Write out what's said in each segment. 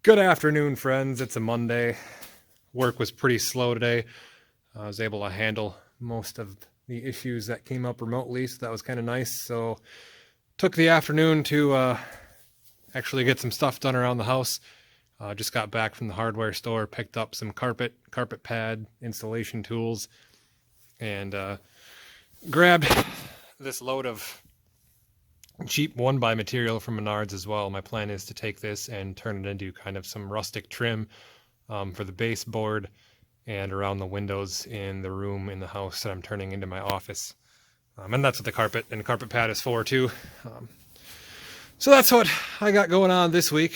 Good afternoon, friends. It's a Monday. Work was pretty slow today. I was able to handle most of the issues that came up remotely, so that was kind of nice. So took the afternoon to actually get some stuff done around the house. Just got back from the hardware store, picked up some carpet pad, installation tools, and grabbed this load of cheap one-by material from Menards as well. My plan is to take this and turn it into kind of some rustic trim for the baseboard and around the windows in the room in the house that I'm turning into my office. And that's what the carpet and carpet pad is for too. So that's what I got going on this week.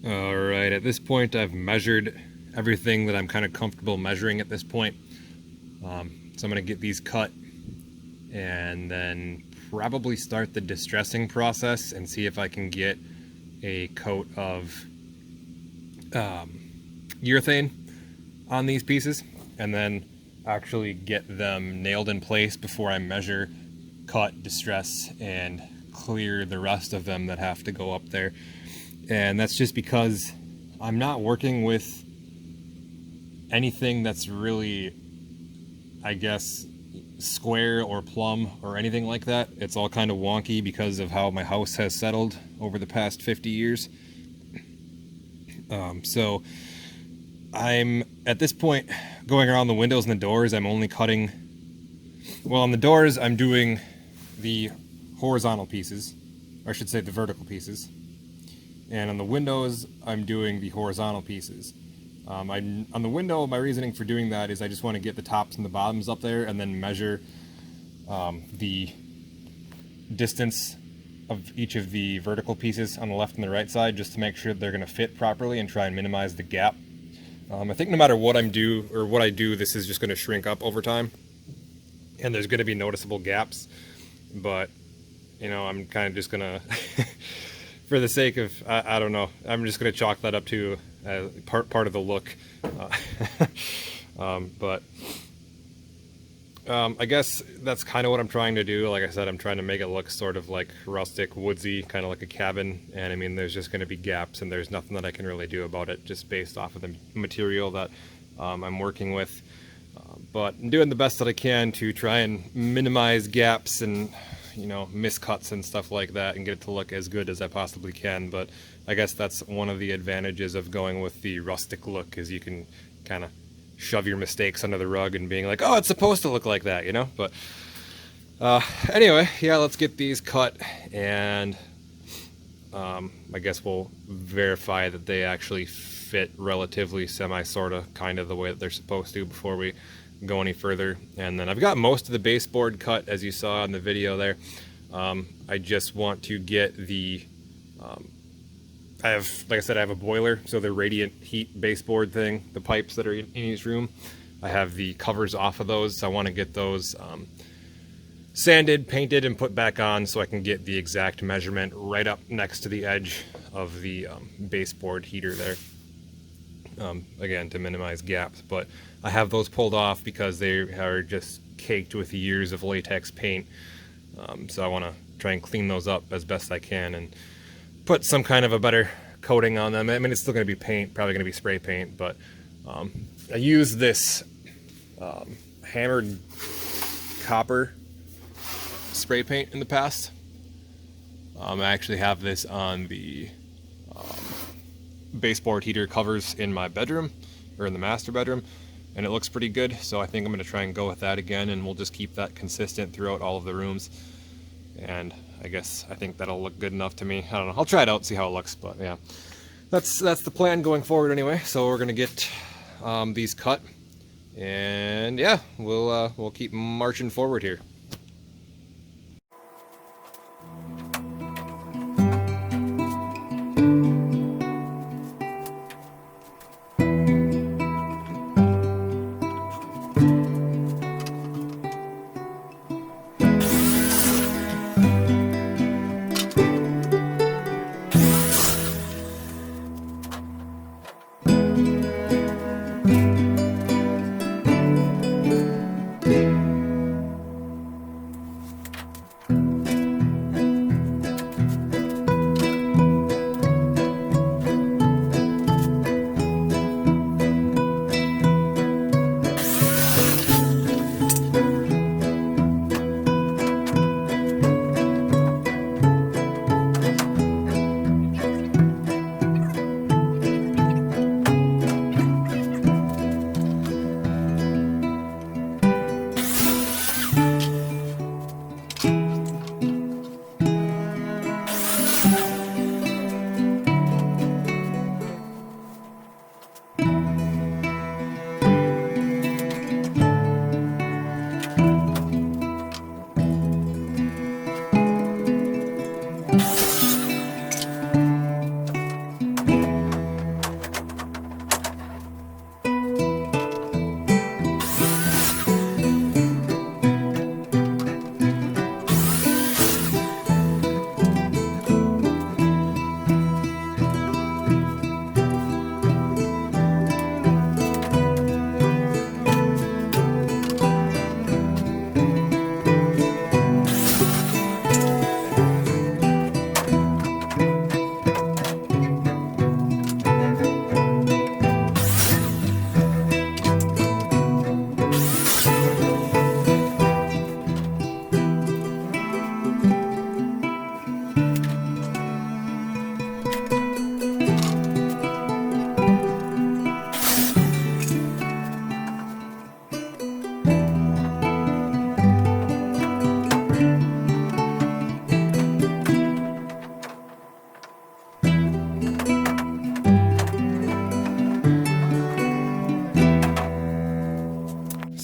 Alright, at this point I've measured everything that I'm kind of comfortable measuring at this point. So I'm going to get these cut and then probably start the distressing process and see if I can get a coat of urethane on these pieces and then actually get them nailed in place before I measure, cut, distress, and clear the rest of them that have to go up there. And that's just because I'm not working with anything that's really, I guess, square or plumb or anything like that. It's all kind of wonky because of how my house has settled over the past 50 years. So I'm at this point going around the windows and the doors. I'm only cutting, well, on the doors I'm doing the horizontal pieces, or I should say the vertical pieces, and on the windows I'm doing the horizontal pieces. On the window, my reasoning for doing that is I just want to get the tops and the bottoms up there and then measure the distance of each of the vertical pieces on the left and the right side, just to make sure they're going to fit properly and try and minimize the gap. I think no matter what I do, this is just going to shrink up over time, and there's going to be noticeable gaps. But you know, I'm kind of just gonna, for the sake of, I don't know, I'm just gonna chalk that up to part of the look. I guess that's kind of what I'm trying to do. Like I said, I'm trying to make it look sort of like rustic, woodsy, kind of like a cabin. And I mean, there's just going to be gaps, and there's nothing that I can really do about it, just based off of the material that I'm working with. But I'm doing the best that I can to try and minimize gaps and, you know, miscuts and stuff like that, and get it to look as good as I possibly can. But I guess that's one of the advantages of going with the rustic look, is you can kind of shove your mistakes under the rug and being like, oh, it's supposed to look like that, you know. But anyway, yeah, let's get these cut, and I guess we'll verify that they actually fit relatively sorta kind of the way that they're supposed to before we go any further. And then I've got most of the baseboard cut, as you saw in the video there. I just want to get the like I said, I have a boiler, so the radiant heat baseboard thing, the pipes that are in each room, I have the covers off of those. So I want to get those sanded, painted, and put back on, so I can get the exact measurement right up next to the edge of the baseboard heater there. Again, to minimize gaps. But I have those pulled off because they are just caked with years of latex paint. So I want to try and clean those up as best I can and put some kind of a better coating on them. I mean, it's still going to be paint, probably going to be spray paint, but I use this hammered copper spray paint in the past. I actually have this on the baseboard heater covers in my bedroom, or in the master bedroom, and it looks pretty good. So I think I'm going to try and go with that again, and we'll just keep that consistent throughout all of the rooms. And I think that'll look good enough to me. I don't know, I'll try it out, see how it looks. But yeah, that's the plan going forward anyway. So we're gonna get these cut, and yeah, we'll keep marching forward here.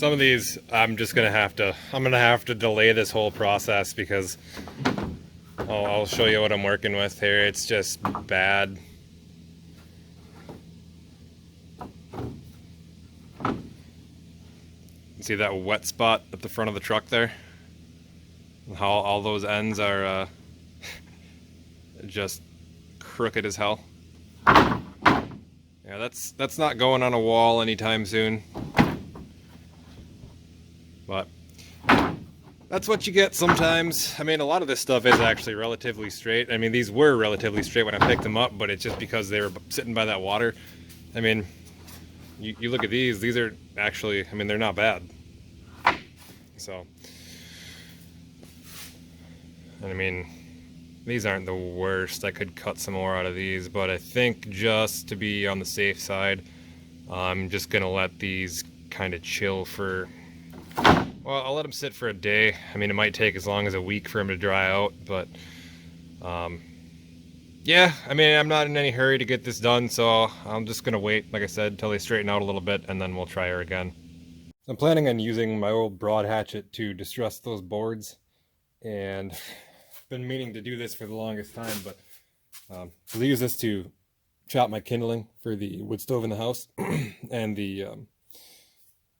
Some of these I'm gonna have to delay this whole process because I'll show you what I'm working with here. It's just bad. See that wet spot at the front of the truck there? How all those ends are just crooked as hell. Yeah, that's not going on a wall anytime soon. But that's what you get sometimes. I mean, a lot of this stuff is actually relatively straight. I mean, these were relatively straight when I picked them up, but it's just because they were sitting by that water. I mean, you look at these are actually, I mean, they're not bad. So, and I mean, these aren't the worst. I could cut some more out of these, but I think just to be on the safe side, I'm just gonna let these kind of chill for, well, I'll let them sit for a day. I mean, it might take as long as a week for them to dry out, but yeah, I mean, I'm not in any hurry to get this done, so I'm just gonna wait, like I said, until they straighten out a little bit, and then we'll try her again. I'm planning on using my old broad hatchet to distress those boards, and been meaning to do this for the longest time, but I'll use this to chop my kindling for the wood stove in the house. And the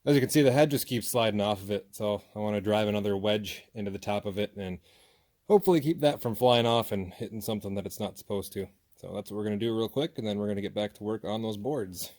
as you can see, the head just keeps sliding off of it, so I want to drive another wedge into the top of it and hopefully keep that from flying off and hitting something that it's not supposed to. So that's what we're going to do real quick, and then we're going to get back to work on those boards.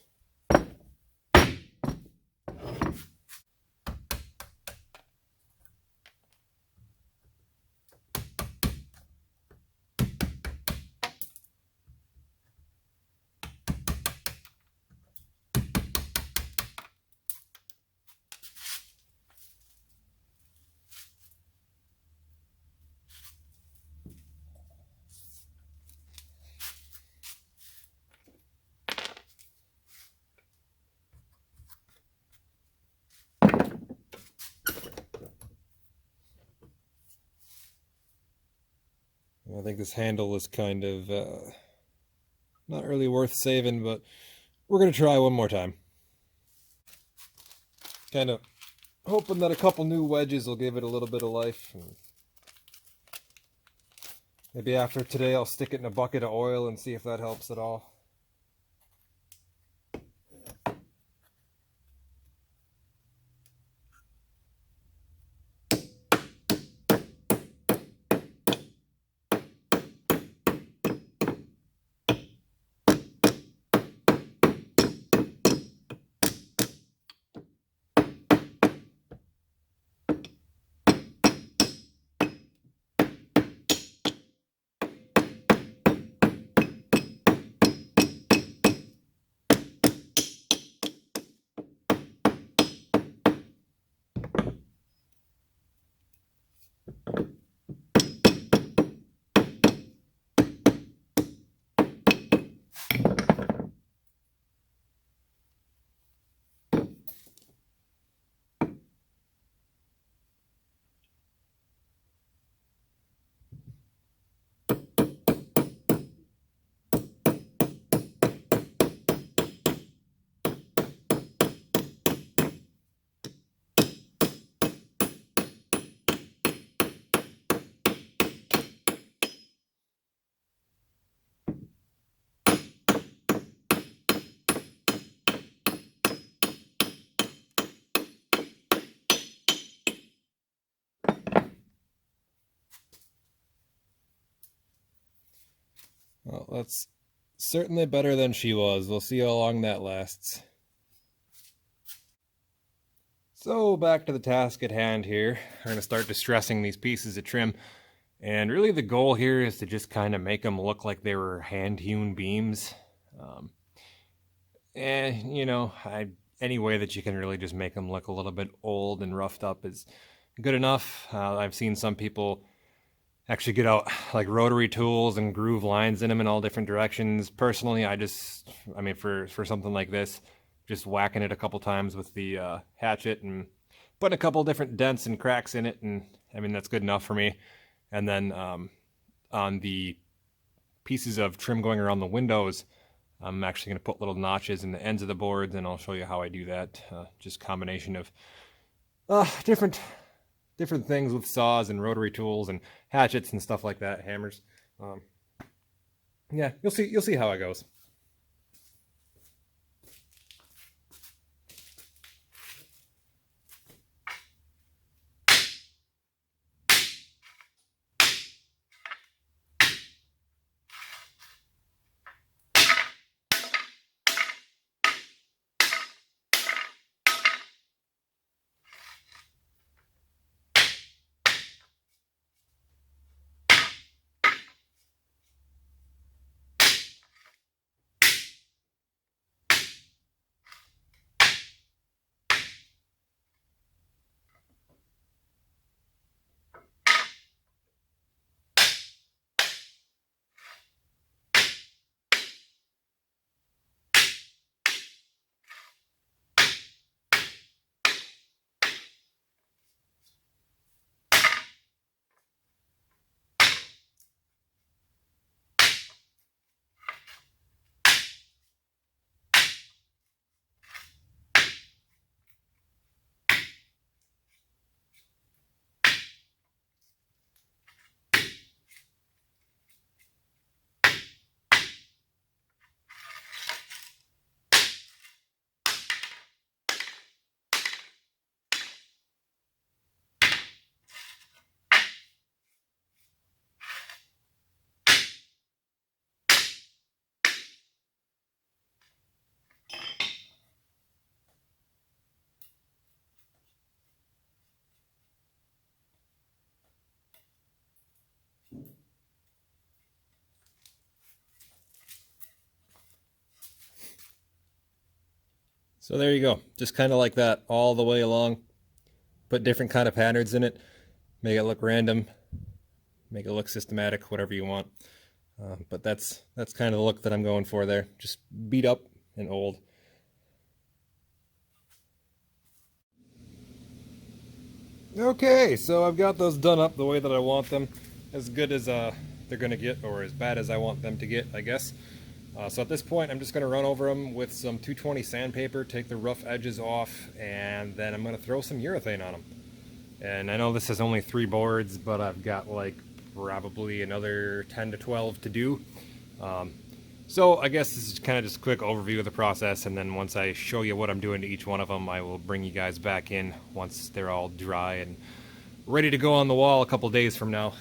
I think this handle is kind of not really worth saving, but we're going to try one more time. Kind of hoping that a couple new wedges will give it a little bit of life. And maybe after today I'll stick it in a bucket of oil and see if that helps at all. Well, that's certainly better than she was. We'll see how long that lasts. So back to the task at hand here. We're going to start distressing these pieces of trim. And really the goal here is to just kind of make them look like they were hand-hewn beams. And, you know, any way that you can really just make them look a little bit old and roughed up is good enough. I've seen some people actually get out like rotary tools and groove lines in them in all different directions. Personally, I mean, for something like this, just whacking it a couple times with the hatchet and putting a couple different dents and cracks in it, and I mean, that's good enough for me. And then on the pieces of trim going around the windows, I'm actually going to put little notches in the ends of the boards, and I'll show you how I do that. Just combination of Different things with saws and rotary tools and hatchets and stuff like that, hammers. Um, yeah, you'll see how it goes. So there you go, just kind of like that all the way along. Put different kind of patterns in it, make it look random, make it look systematic, whatever you want. But that's kind of the look that I'm going for there. Just beat up and old. Okay, so I've got those done up the way that I want them, as good as they're gonna get, or as bad as I want them to get, I guess. So at this point, I'm just gonna run over them with some 220 sandpaper, take the rough edges off, and then I'm gonna throw some urethane on them. And I know this is only 3 boards, but I've got like probably another 10 to 12 to do. So I guess this is kind of just a quick overview of the process, and then once I show you what I'm doing to each one of them, I will bring you guys back in once they're all dry and ready to go on the wall a couple days from now.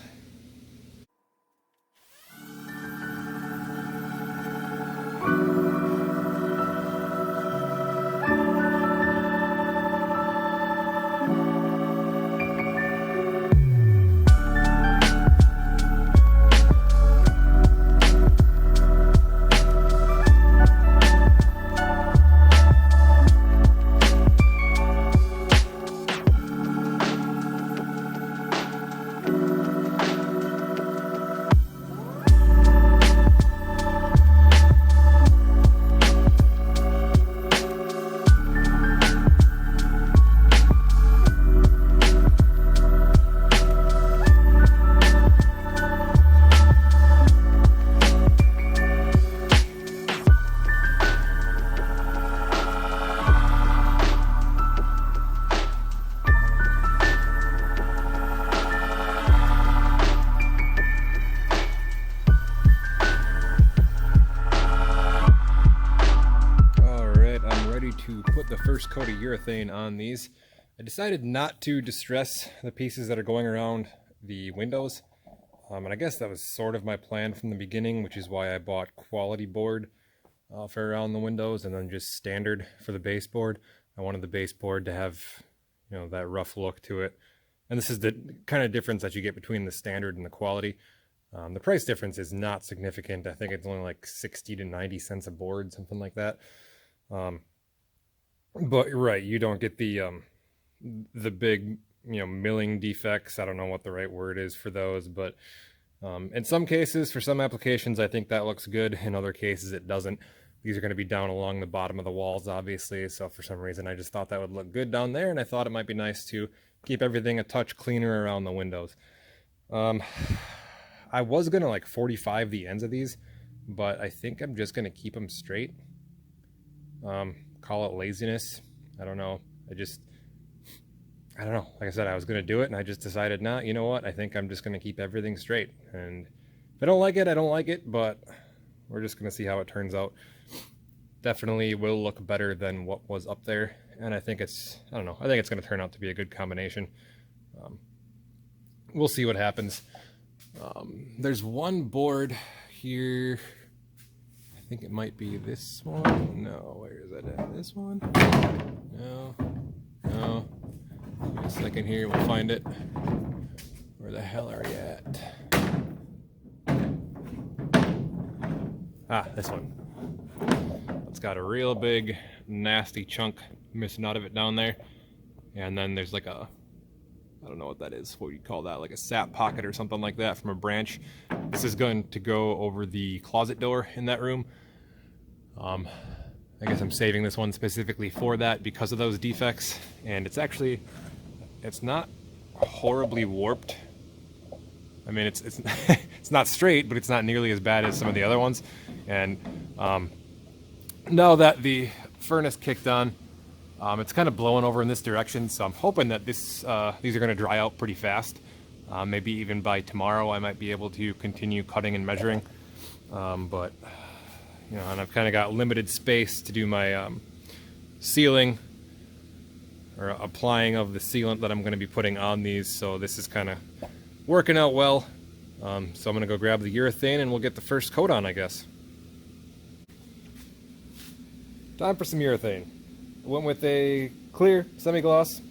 To put the first coat of urethane on these. I decided not to distress the pieces that are going around the windows, and I guess that was sort of my plan from the beginning, which is why I bought quality board for around the windows and then just standard for the baseboard. I wanted the baseboard to have, you know, that rough look to it, and this is the kind of difference that you get between the standard and the quality. The price difference is not significant. I think it's only like 60 to 90 cents a board, something like that. But right, you don't get the big, you know, milling defects. I don't know what the right word is for those, but in some cases, for some applications, I think that looks good. In other cases, it doesn't. These are going to be down along the bottom of the walls, obviously, so for some reason I just thought that would look good down there, and I thought it might be nice to keep everything a touch cleaner around the windows. I was going to like 45 the ends of these, but I think I'm just going to keep them straight. Call it laziness. I don't know. I don't know. Like I said, I was going to do it, and I just decided, nah, you know what? I think I'm just going to keep everything straight. And if I don't like it, I don't like it, but we're just going to see how it turns out. Definitely will look better than what was up there. And I think I don't know, I think it's going to turn out to be a good combination. Um, we'll see what happens. There's one board here. I think it might be this one. No, where is it at? This one? No. No. Give me a second here, we'll find it. Where the hell are you at? Ah, this one. It's got a real big, nasty chunk missing out of it down there. And then there's like a, I don't know what that is, what you call that, like a sap pocket or something like that from a branch. This is going to go over the closet door in that room. I guess I'm saving this one specifically for that because of those defects. And it's not horribly warped. I mean, it's it's not straight, but it's not nearly as bad as some of the other ones. And now that the furnace kicked on, it's kind of blowing over in this direction, so I'm hoping that these are going to dry out pretty fast. Maybe even by tomorrow I might be able to continue cutting and measuring. But, you know, and I've kind of got limited space to do my sealing or applying of the sealant that I'm going to be putting on these, so this is kind of working out well. So I'm going to go grab the urethane and we'll get the first coat on, I guess. Time for some urethane. I went with a clear semi-gloss,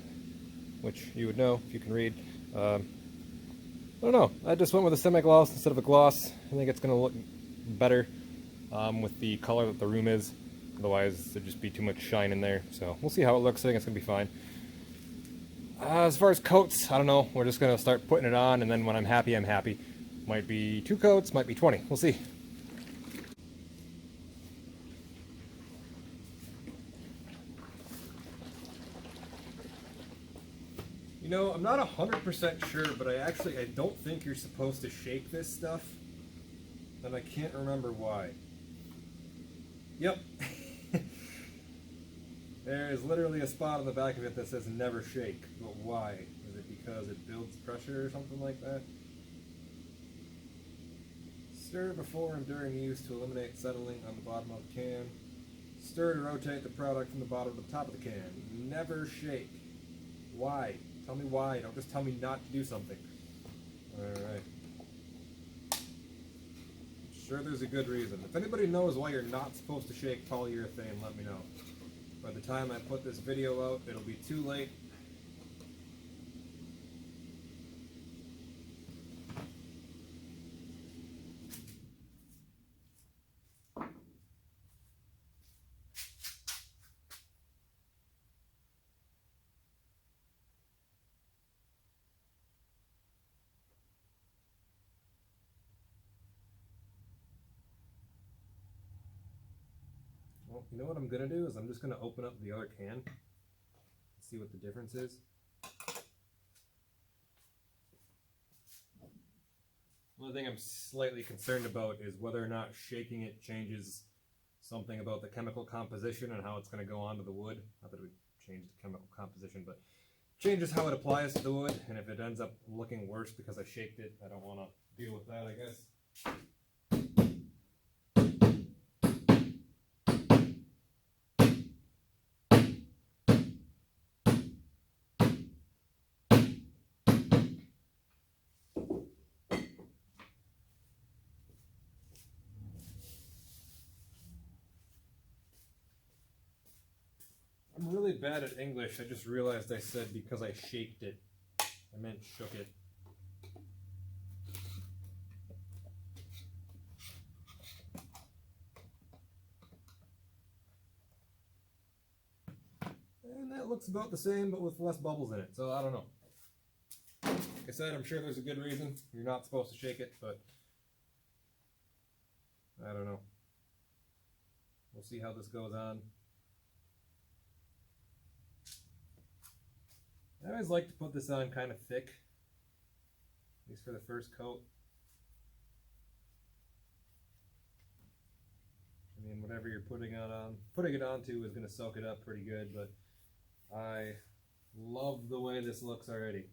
which you would know if you can read. I don't know, I just went with a semi-gloss instead of a gloss. I think it's going to look better with the color that the room is. Otherwise, there'd just be too much shine in there. So we'll see how it looks. I think it's going to be fine. As far as coats, I don't know. We're just going to start putting it on, and then when I'm happy, I'm happy. Might be 2 coats, might be 20. We'll see. You know, I'm not 100% sure, but I don't think you're supposed to shake this stuff. And I can't remember why. Yep. There is literally a spot on the back of it that says never shake. But why? Is it because it builds pressure or something like that? Stir before and during use to eliminate settling on the bottom of the can. Stir to rotate the product from the bottom to the top of the can. Never shake. Why? Tell me why. Don't just tell me not to do something. Alright. Sure there's a good reason. If anybody knows why you're not supposed to shake polyurethane, let me know. By the time I put this video out, it'll be too late. Well, you know what I'm going to do is I'm just going to open up the other can, see what the difference is. One thing I'm slightly concerned about is whether or not shaking it changes something about the chemical composition and how it's going to go onto the wood. Not that it would change the chemical composition, but changes how it applies to the wood. And if it ends up looking worse because I shaked it, I don't want to deal with that, I guess. I'm really bad at English. I just realized I said because I shaked it. I meant shook it. And that looks about the same, but with less bubbles in it. So I don't know. Like I said, I'm sure there's a good reason. You're not supposed to shake it, but I don't know. We'll see how this goes on. I always like to put this on kind of thick, at least for the first coat. I mean, whatever you're putting it onto is going to soak it up pretty good, but I Love the way this looks already.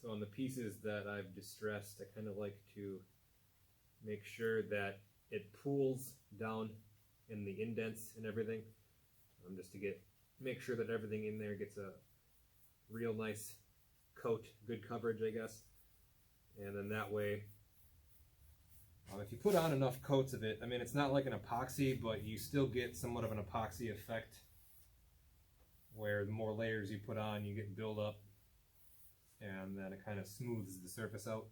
So on the pieces that I've distressed, I kind of like to make sure that it pools down in the indents and everything, just to make sure that everything in there gets a real nice coat, good coverage, I guess. And then that way, if you put on enough coats of it, I mean, it's not like an epoxy, but you still get somewhat of an epoxy effect where the more layers you put on, you get build up, and then it kind of smooths the surface out.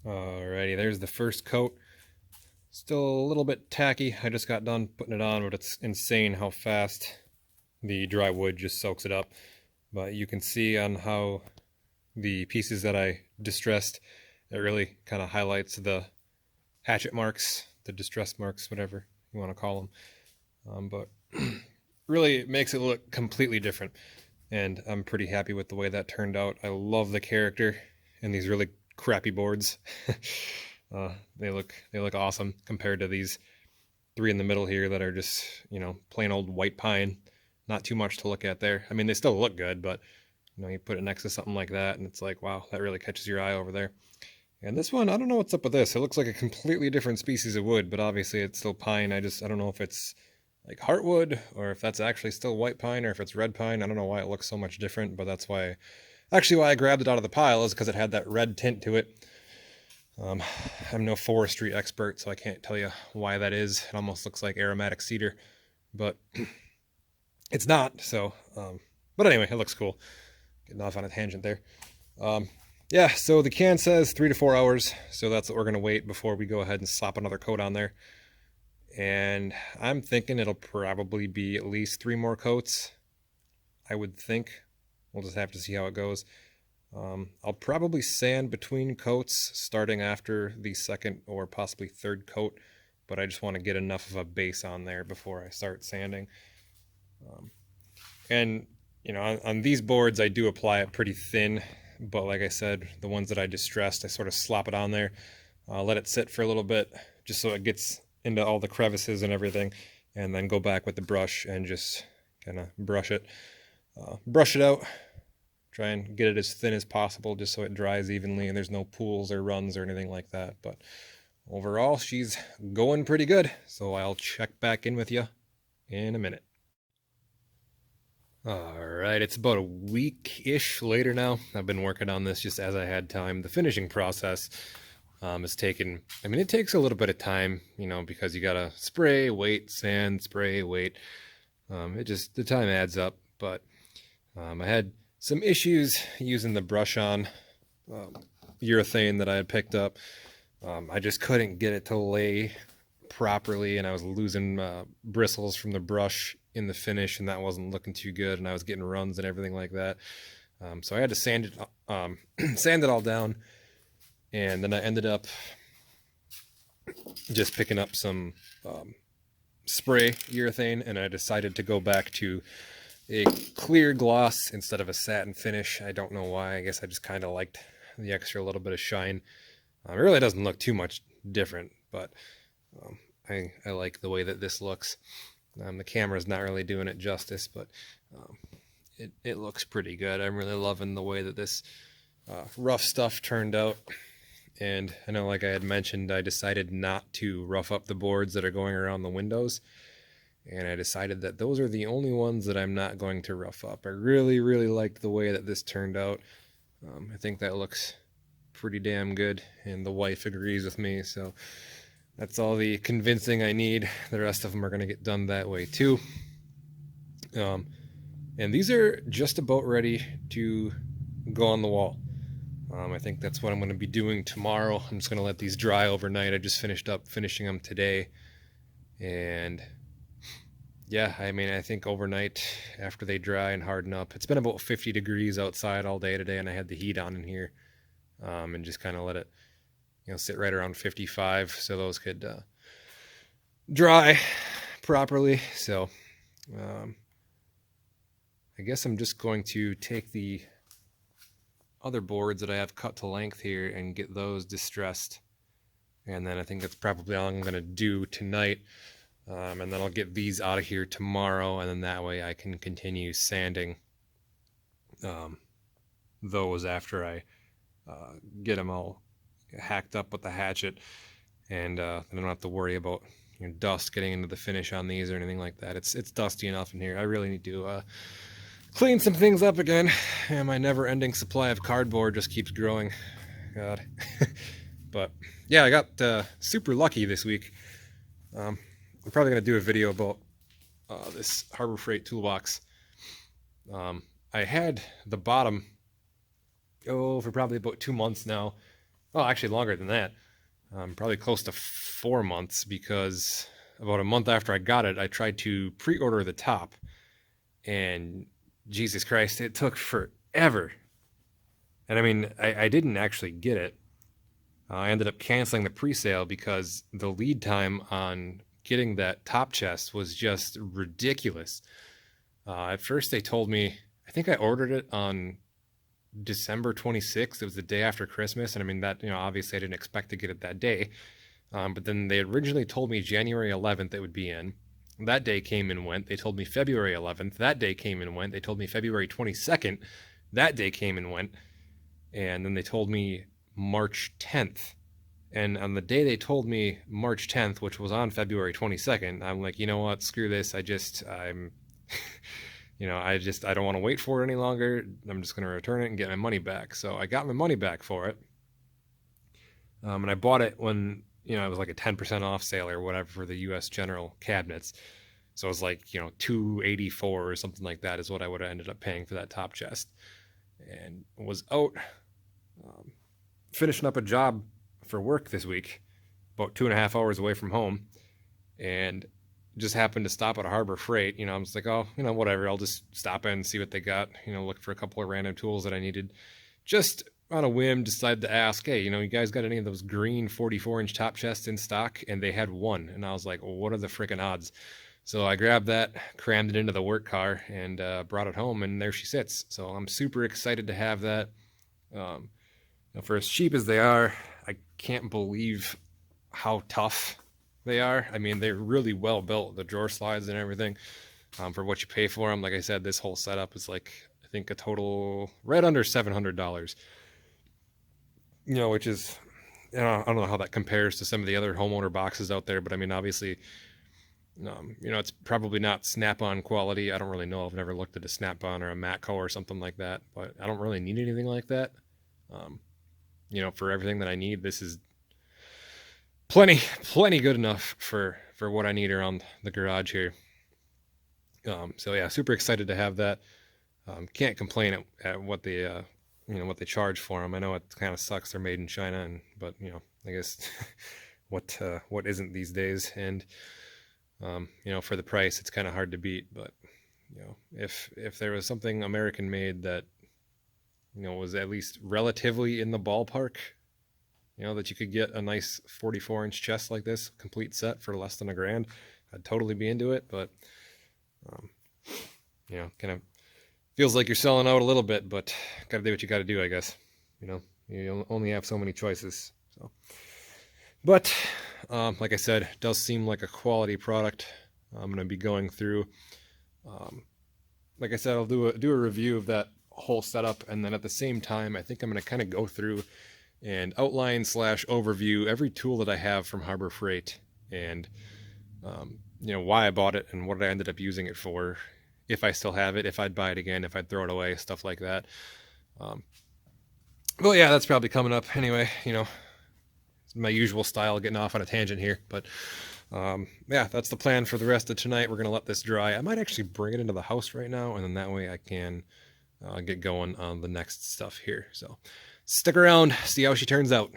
Alrighty, there's the first coat. Still a little bit tacky. I just got done putting it on, but it's insane how fast the dry wood just soaks it up. But you can see on how the pieces that I distressed, it really kind of highlights the hatchet marks, the distress marks, whatever you want to call them. But really it makes it look completely different. And I'm pretty happy with the way that turned out. I love the character in these really crappy boards. They look awesome compared to these three in the middle here that are just, you know, plain old white pine. Not too much to look at there. I mean, they still look good, but you know, you put it next to something like that and it's like, wow, that really catches your eye over there. And this one, I don't know what's up with this. It looks like a completely different species of wood, but obviously it's still pine. I don't know if it's like heartwood or if that's actually still white pine or if it's red pine. I don't know why it looks so much different, but that's why I grabbed it out of the pile, is because it had that red tint to it. I'm no forestry expert, so I can't tell you why that is. It almost looks like aromatic cedar, but it's not. So, but anyway, it looks cool. Getting off on a tangent there. Yeah, so the can says 3 to 4 hours, so that's what we're going to wait before we go ahead and slap another coat on there. And I'm thinking it'll probably be at least 3 more coats, I would think. We'll just have to see how it goes. I'll probably sand between coats starting after the second or possibly third coat, but I just want to get enough of a base on there before I start sanding. And you know, on these boards I do apply it pretty thin, but like I said, the ones that I distressed, I sort of slop it on there, let it sit for a little bit just so it gets into all the crevices and everything, and then go back with the brush and just kind of brush it out. Try and get it as thin as possible just so it dries evenly and there's no pools or runs or anything like that. But overall, she's going pretty good. So I'll check back in with you in a minute. All right, it's about a week-ish later now. I've been working on this just as I had time. The finishing process has taken, I mean, it takes a little bit of time, you know, because you gotta spray, wait, sand, spray, wait. The time adds up, but I had some issues using the brush on urethane that I had picked up. I just couldn't get it to lay properly, and I was losing bristles from the brush in the finish, and that wasn't looking too good, and I was getting runs and everything like that. So I had to sand it all down, and then I ended up just picking up some spray urethane, and I decided to go back to a clear gloss instead of a satin finish. I don't know why. I guess I just kind of liked the extra little bit of shine. It really doesn't look too much different, but I like the way that this looks. The camera's not really doing it justice, but it looks pretty good. I'm really loving the way that this rough stuff turned out. And I know, like I had mentioned, I decided not to rough up the boards that are going around the windows. and I decided that those are the only ones that I'm not going to rough up. I really, really liked the way that this turned out. I think that looks pretty damn good, and the wife agrees with me, so that's all the convincing I need. The rest of them are going to get done that way too. And these are just about ready to go on the wall. I think that's what I'm going to be doing tomorrow. I'm just going to let these dry overnight. I just finished up finishing them today, and yeah, I mean, I think overnight after they dry and harden up, it's been about 50 degrees outside all day today, and I had the heat on in here, and just kind of let it, sit right around 55 so those could dry properly. So I guess I'm just going to take the other boards that I have cut to length here and get those distressed, and then I think that's probably all I'm going to do tonight. And then I'll get these out of here tomorrow, and then that way I can continue sanding those after I get them all hacked up with the hatchet, and then I don't have to worry about dust getting into the finish on these or anything like that. It's dusty enough in here. I really need to clean some things up again, and my never-ending supply of cardboard just keeps growing. God. But yeah, I got super lucky this week. I'm probably going to do a video about this Harbor Freight toolbox. I had the bottom for probably about 2 months now. Well, actually longer than that. Probably close to 4 months, because about a month after I got it, I tried to pre-order the top, and Jesus Christ, it took forever. And I mean, I didn't actually get it. I ended up canceling the pre-sale because the lead time on getting that top chest was just ridiculous. At first they told me, I think I ordered it on December 26th. It was the day after Christmas, and I mean that, obviously I didn't expect to get it that day. But then they originally told me January 11th it would be in. That day came and went. They told me February 11th. That day came and went. They told me February 22nd. That day came and went. And then they told me March 10th. And on the day they told me March 10th, which was on February 22nd, I'm like, you know what, screw this. I don't want to wait for it any longer. I'm just going to return it and get my money back. So I got my money back for it. And I bought it when, it was like a 10% off sale or whatever for the U.S. General cabinets. So it was like, $284 or something like that is what I would have ended up paying for that top chest. And was out finishing up a job for work this week, about 2.5 hours away from home, and just happened to stop at a Harbor Freight. I'm just like, oh, whatever, I'll just stop in and see what they got, look for a couple of random tools that I needed. Just on a whim, decided to ask, hey, you guys got any of those green 44-inch top chests in stock? And they had one, and I was like, well, what are the freaking odds? So I grabbed that, crammed it into the work car, and brought it home, and there she sits. So I'm super excited to have that. For as cheap as they are, I can't believe how tough they are. I mean, they're really well built, the drawer slides and everything, for what you pay for them. Like I said, this whole setup is like, I think a total right under $700, which is, I don't know how that compares to some of the other homeowner boxes out there, but I mean, obviously, it's probably not Snap-on quality. I don't really know. I've never looked at a Snap-on or a Matco or something like that, but I don't really need anything like that. For everything that I need, this is plenty good enough for what I need around the garage here. So yeah, super excited to have that. Can't complain at what they what they charge for them. I know it kind of sucks they're made in China, but I guess what isn't these days, and for the price it's kind of hard to beat. But if there was something American made that was at least relatively in the ballpark, that you could get a nice 44-inch chest like this, complete set for less than $1,000, I'd totally be into it. But, kind of feels like you're selling out a little bit, but got to do what you got to do, I guess. You only have so many choices. So, but like I said, it does seem like a quality product. I'm going to be going through. Like I said, I'll do a review of that whole setup, and then at the same time I think I'm going to kind of go through and outline / overview every tool that I have from Harbor Freight, and you know, why I bought it and what I ended up using it for, if I still have it, if I'd buy it again, if I'd throw it away, stuff like that. Well, yeah, that's probably coming up anyway. You know, my usual style, getting off on a tangent here, but yeah, that's the plan for the rest of tonight. We're gonna let this dry. I might actually bring it into the house right now, and then that way I can get going on the next stuff here. So stick around, see how she turns out.